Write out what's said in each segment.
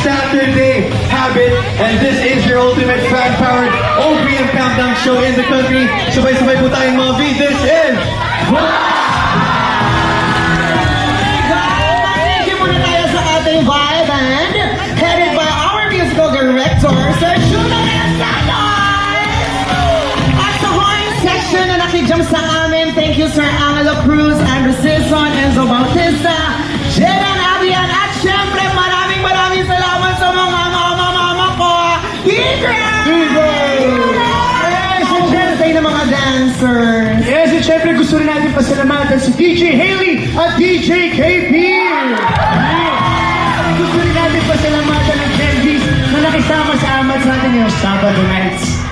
Saturday habit, and this is your ultimate fan-powered OPM countdown show in the country. Sabay-sabay po tayong mga V. This is Thank muna tayo sa ating vibe band, headed by our musical director, Sir Juno Santos! At sa horn section na nakijump sa amin, thank you Sir Angelo Cruz, Andrew Sison, Enzo Bautista, Jedan Abian, at syempre maraming salamat sa mga mama ko, Siyempre ng mga dancers. Yes, at syempre gusto rin natin pasalamatan si DJ Haley at DJ KP. Gusto rin natin pasalamatan ang Genjies na nakisama sa amat sa atin yung Sabado nights.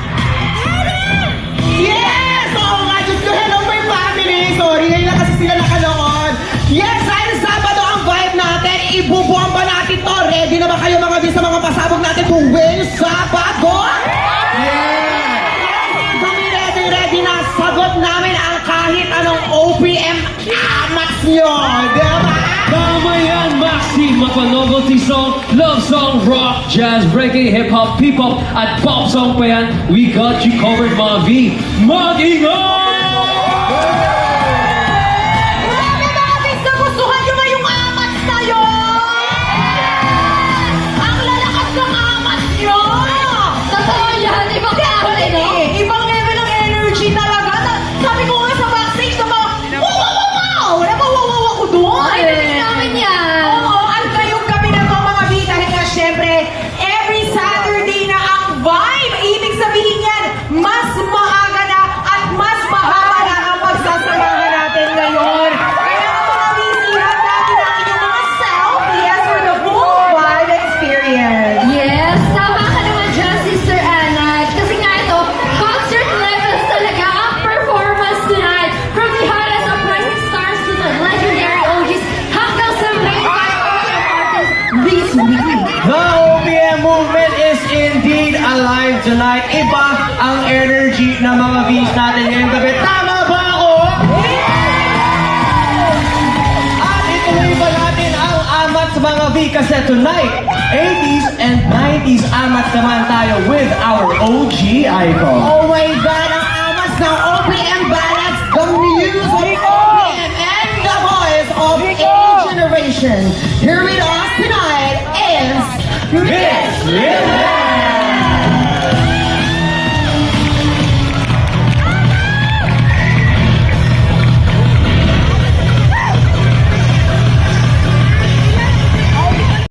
Yes! Oo nga, just to hello my family. Sorry, ngayon lang kasi sila nakaloon. Yes, dahil Sabado ang vibe natin. Ibubuan ba natin to? Ready na ba kayo mga bis sa mga pasabog natin tuwing Sabado? Kami ready na. Sagot namin ang kahit anong OPM amats nyo. Diba? Tama yan, Maxi! Mapa-novelty song, love song, rock, jazz, reggae, hip-hop, P-pop, at pop song pa yan. We got you covered, mga V. Mag-ingat! Grabe mga bis, nagustuhan nyo ba yung amats na yun? Ang lalakas ng amats nyo! Totoo yan, ibang klase, no? Ibang level ng energy talaga. Sabi ko nga sa backstage na mga, wow! Napawawaw ako doon. Ay, namiss namin yan. Oo, at ngayong gabi na to mga B, dahil nga syempre, every Saturday na ang vibe. Ibig sabihin yan, mas maaga na at mas mahaba na ang pagsasamahan natin ngayon. Kaya mga B, sihan natin ang inyong mga selfies for the full vibe experience. Yes, tama ka naman dyan, Sister Anna. Kasi nga ito, concert levels talaga ang performance tonight. From the hottest of rising stars to the legendary OGs hanggang sa main line OPM artists this week. The OPM movement is indeed alive tonight. Iba ang energy ng mga V's natin ngayong gabi. Tama ba ako? At ituloy ba natin ang amat sa mga V kasi tonight, 80s and 90s amat naman tayo with our OG icon. Oh my God, ang amas ng OPM ballads, the music OPM, and the voice of a generation. Here with us tonight is Miss Lily!